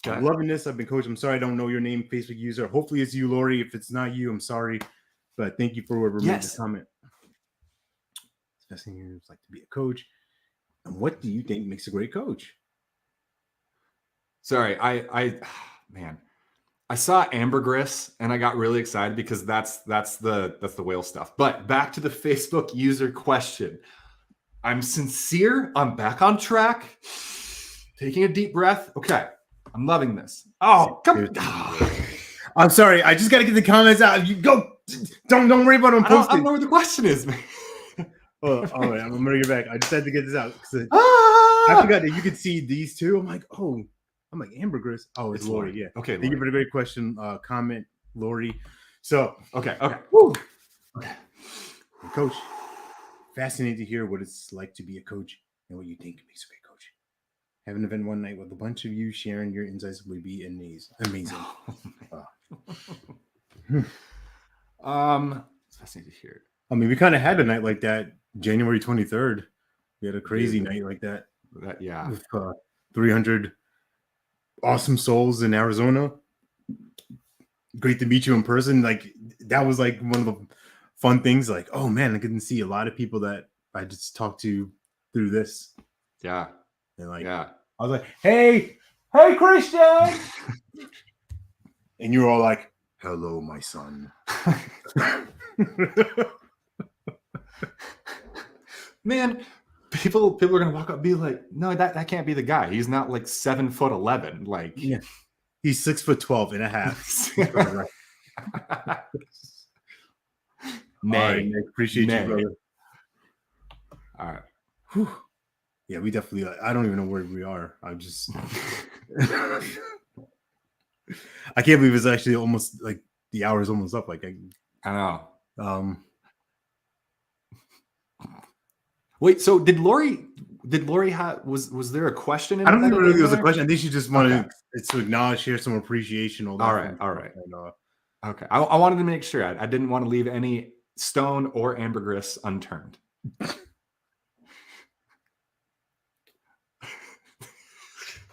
Okay. I'm loving this. I've been coaching. I'm sorry I don't know your name, Facebook user. Hopefully it's you, Lori. If it's not you, I'm sorry. But thank you for whoever made the comment. The best thing here is like to be a coach. And what do you think makes a great coach? Sorry, I saw ambergris and I got really excited because that's the whale stuff. But back to the Facebook user question. I'm sincere. I'm back on track. Taking a deep breath. Okay. I'm loving this. Oh, come on. I'm sorry. I just got to get the comments out. You go. Don't worry about them posting. I don't know what the question is, man. All right. I'm going to get back. I just had to get this out. I forgot that you could see these two. I'm like, ambergris. Oh, it's Lori. Yeah. Okay. Thank you for the great question. Comment, Lori. So, okay. Woo. Okay. Coach, fascinating to hear what it's like to be a coach and what you think makes a great coach. Have an event one night with a bunch of you sharing your insights would be amazing. It's fascinating to hear. I mean, we kind of had a night like that January 23rd. We had a crazy night like that. With 300 awesome souls in Arizona. Great to meet you in person. Like, that was like one of the fun things. Like, oh man, I couldn't see a lot of people that I just talked to through this. Yeah. And like, I was like, hey, Kristian. And you were all like, Hello, my son. Man, people are gonna walk up and be like, no, that can't be the guy. He's not like 7'11". Like, Yeah. He's 6'12" and a half. Nay, all right, Nick, appreciate you, brother. All right. Whew. Yeah, we definitely. I don't even know where we are. I'm just. I can't believe it's actually almost like the hour is almost up. Like I know. Wait, so did Lori have was there a question? I don't even know if there was a question. I think she just wanted to acknowledge, share some appreciation. All right. And, okay. I wanted to make sure. I didn't want to leave any stone or ambergris unturned.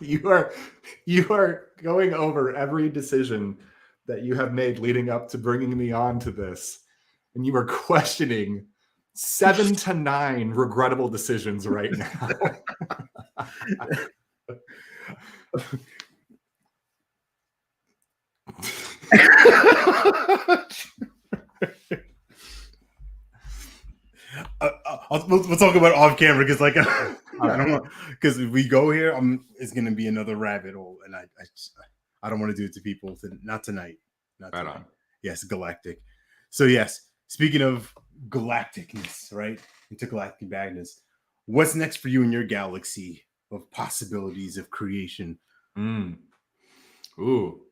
You are going over every decision that you have made leading up to bringing me on to this, and you are questioning 7 to 9 regrettable decisions right now. We'll talk about it off camera because, like, I don't want, because if we go here, it's gonna be another rabbit hole, and I don't want to do it to people. Not tonight. Not right tonight. On. Yes, galactic. So yes, speaking of galacticness, right? Intergalactic madness. What's next for you in your galaxy of possibilities of creation? Ooh.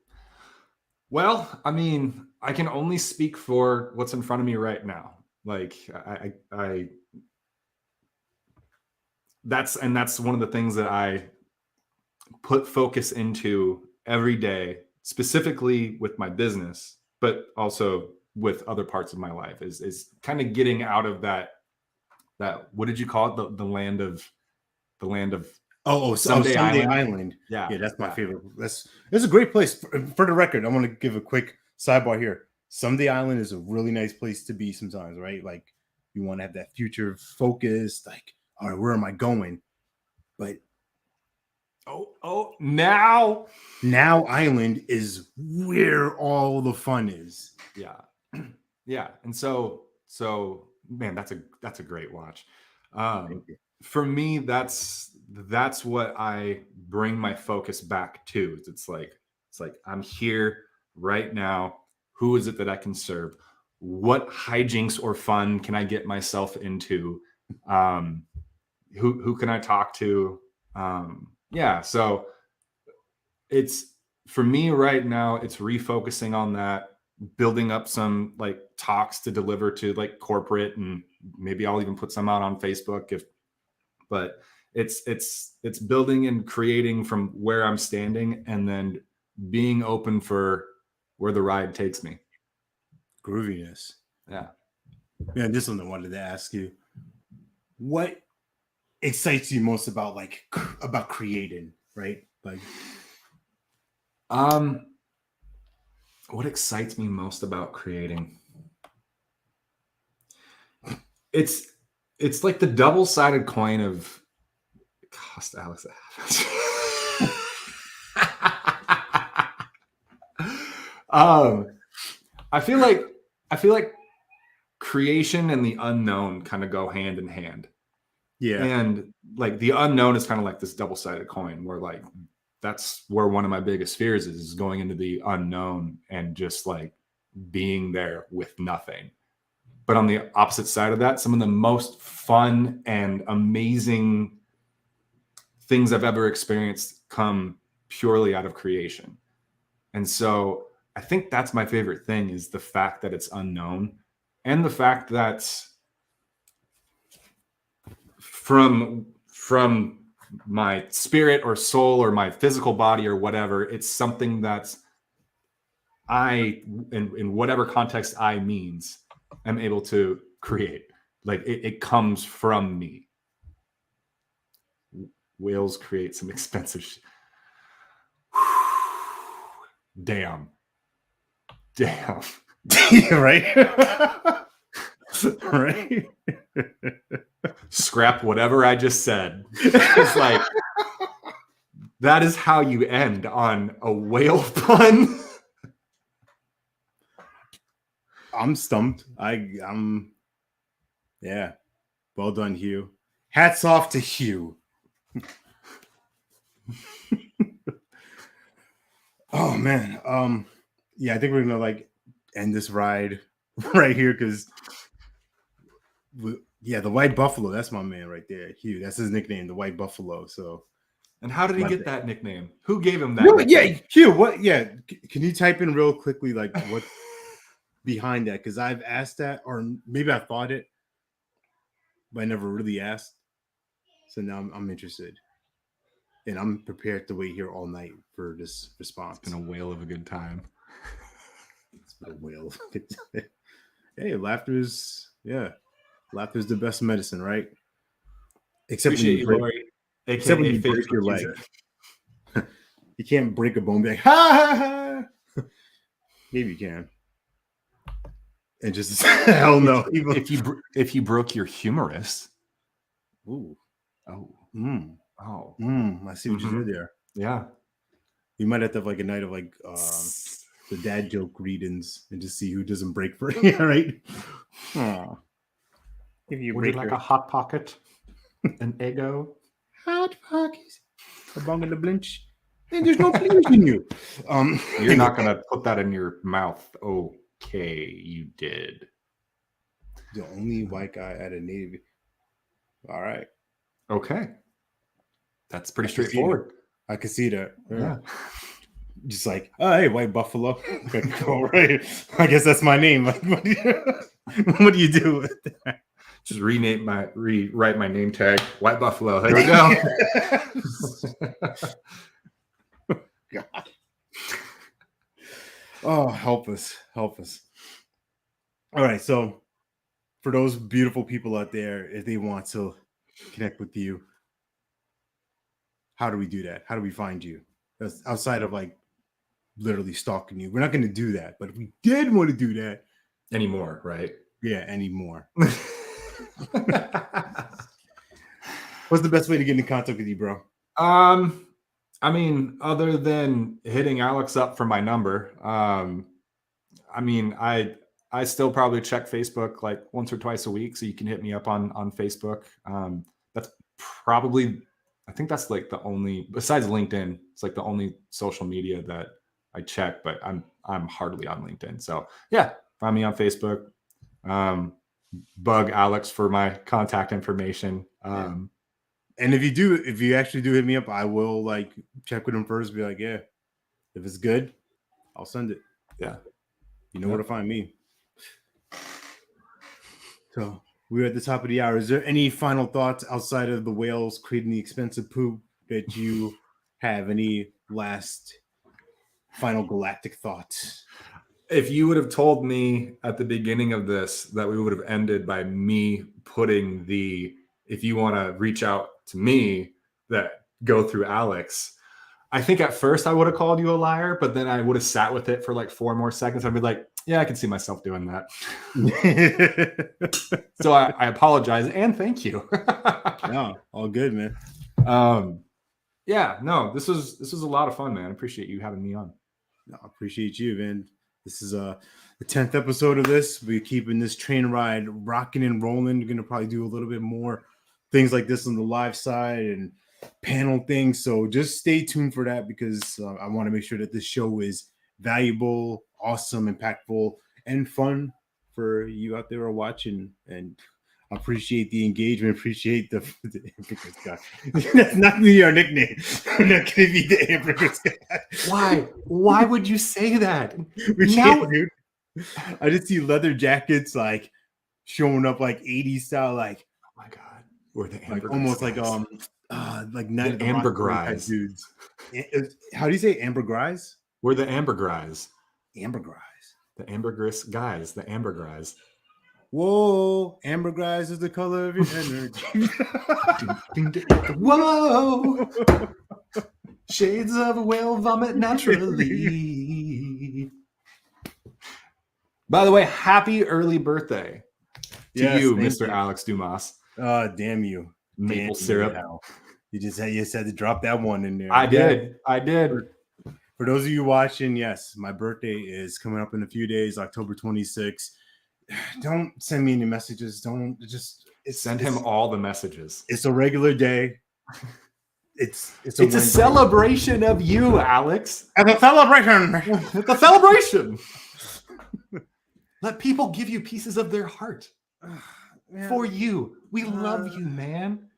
Well, I mean, I can only speak for what's in front of me right now. Like that's one of the things that I put focus into every day, specifically with my business, but also with other parts of my life is kind of getting out of that, what did you call it? The land of Someday Island. Yeah, that's my favorite. That's a great place. For the record, I want to give a quick sidebar here. Someday Island is a really nice place to be sometimes, right? Like, you want to have that future focus, like, all right, where am I going? But now Island is where all the fun is. Yeah. And so man, that's a great watch. For me, that's what I bring my focus back to. It's like I'm here right now. Who is it that I can serve? What hijinks or fun can I get myself into? Who can I talk to? So it's, for me right now, it's refocusing on that, building up some like talks to deliver to like corporate, and maybe I'll even put some out on Facebook but it's building and creating from where I'm standing, and then being open for where the ride takes me. Grooviness. Yeah. This one I wanted to ask you. What excites you most about creating, right? Like, what excites me most about creating? It's like the double-sided coin of cost Alex. I feel like creation and the unknown kind of go hand in hand. Yeah. And like the unknown is kind of like this double-sided coin, where like that's where one of my biggest fears is going into the unknown and just like being there with nothing. But on the opposite side of that, some of the most fun and amazing things I've ever experienced come purely out of creation. And so I think that's my favorite thing, is the fact that it's unknown, and the fact that from my spirit or soul or my physical body or whatever, it's something that I, in whatever context I means, I'm able to create. Like it comes from me. Whales create some expensive Damn. Right. Right. Scrap whatever I just said. It's like, that is how you end on a whale pun. I'm stumped. I'm yeah. Well done, Hugh. Hats off to Hugh. Oh man. Yeah, I think we're gonna like end this ride right here because yeah, the White Buffalo, that's my man right there. Hugh. That's his nickname, the White Buffalo. So And how did he My get bad. that nickname? Who gave him that? no, yeah, nickname? Hugh, what yeah. Can you type in real quickly like what behind that? Because I've asked that, or maybe I thought it, but I never really asked. So now I'm interested. And I'm prepared to wait here all night for this response. It's been a whale of a good time. It's been a whale. Hey, laughter's the best medicine, right? Except when Appreciate you you, break, Lori. except when AKA you break your Facebook leg. user. You can't break a bone and be like, ha ha ha. Maybe you can. And just hell no. If you broke your humerus. Ooh. Oh. Oh. Oh. I see what you did there. Yeah. You might have to have like a night of like the dad joke readings and just see who doesn't break for it. Yeah, right? Aww. If you Would break you like your a hot pocket? An Eggo? hot pockets, a bung in the blinch, and there's no please in you. You're not gonna put that in your mouth. Okay, you did. The only white guy at a Navy. All right. Okay. That's pretty I can see straightforward. I can see that. Yeah. Just like, oh, hey, White Buffalo. All right. I guess that's my name. Like, what do you do with that? Just rewrite my name tag. White Buffalo. There we go. God. Oh, help us. Help us. All right. So for those beautiful people out there, if they want to connect with you, how do we do that? How do we find you? That's outside of like literally stalking you. We're not going to do that. But if we did want to do that anymore, right? Yeah, anymore. What's the best way to get in contact with you, bro? I mean, other than hitting Alex up for my number, I mean, I still probably check Facebook like once or twice a week, so you can hit me up on Facebook. That's probably, I think that's like the only, besides LinkedIn, it's like the only social media that I check, but I'm hardly on LinkedIn. So yeah, find me on Facebook. Bug Alex for my contact information. And if you actually do hit me up, I will like check with him first. Be like, yeah, if it's good, I'll send it. Yeah, you know where to find me. So we're at the top of the hour. Is there any final thoughts outside of the whales creating the expensive poop that you have? Any last final galactic thoughts? If you would have told me at the beginning of this that we would have ended by me putting if you want to reach out to me, that go through Alex, I think at first I would have called you a liar, but then I would have sat with it for like 4 more seconds. I'd be like, yeah, I can see myself doing that. So I apologize and thank you. No, all good, man. Yeah, no, this was a lot of fun, man. I appreciate you having me on. No, I appreciate you, man. This is the 10th episode of this. We're keeping this train ride rocking and rolling. We're going to probably do a little bit more things like this on the live side and panel things. So just stay tuned for that, because I want to make sure that this show is valuable, awesome, impactful, and fun for you out there who are watching. And I appreciate the engagement. Appreciate the Ambergris guy. That's not gonna be our nickname. We're not gonna be the Ambergris guy. Why? Why would you say that? We can't, dude. I just see leather jackets like showing up like 80s style, like, oh my god, we're the like almost guys. Like Night of the Ambergris dudes. How do you say Ambergris? We're the Ambergris. Ambergris. The Ambergris guys. The Ambergris. Whoa, ambergris is the color of your energy. Whoa, shades of a whale vomit naturally. By the way, happy early birthday to you, Mr. Alex Dumas. Damn you. Maple syrup. You just had to drop that one in there. I did. For those of you watching, yes, my birthday is coming up in a few days, October 26th. don't send me any messages. Don't just Send him all the messages. It's a regular day. It's a celebration of you, Alex. It's a celebration. It's a celebration. Let people give you pieces of their heart for you. We love you, man.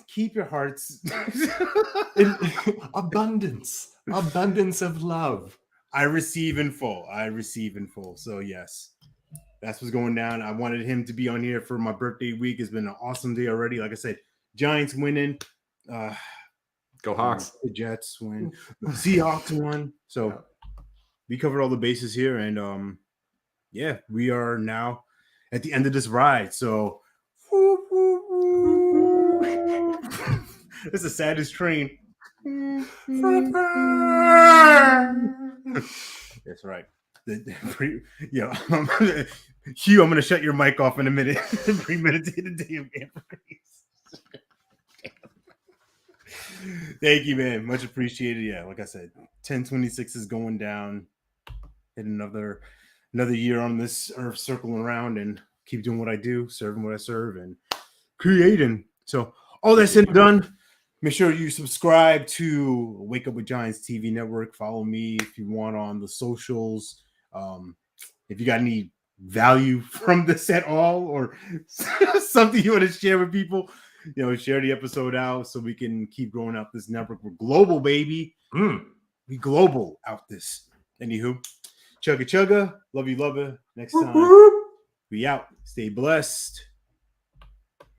Keep your hearts in abundance of love. I receive in full. So yes, that's what's going down. I wanted him to be on here for my birthday week. It's been an awesome day already. Like I said, Giants winning. Go Hawks. The Jets win. The Seahawks won. So we covered all the bases here, and yeah, we are now at the end of this ride. So it's the saddest train. That's right. Hugh, I'm gonna shut your mic off in a minute. Premeditated day of ambergris. Thank you, man. Much appreciated. Yeah, like I said, 1026 is going down. Hit another year on this earth, circling around, and keep doing what I do, serving what I serve, and creating. So all that's said and done. Make sure you subscribe to Wake Up with Giants TV network. Follow me if you want on the socials. If you got any value from this at all, or something you want to share with people, share the episode out so we can keep growing out this network. We're global, baby. We global out this. Anywho, chugga chugga. Love you. Next time. We out. Stay blessed.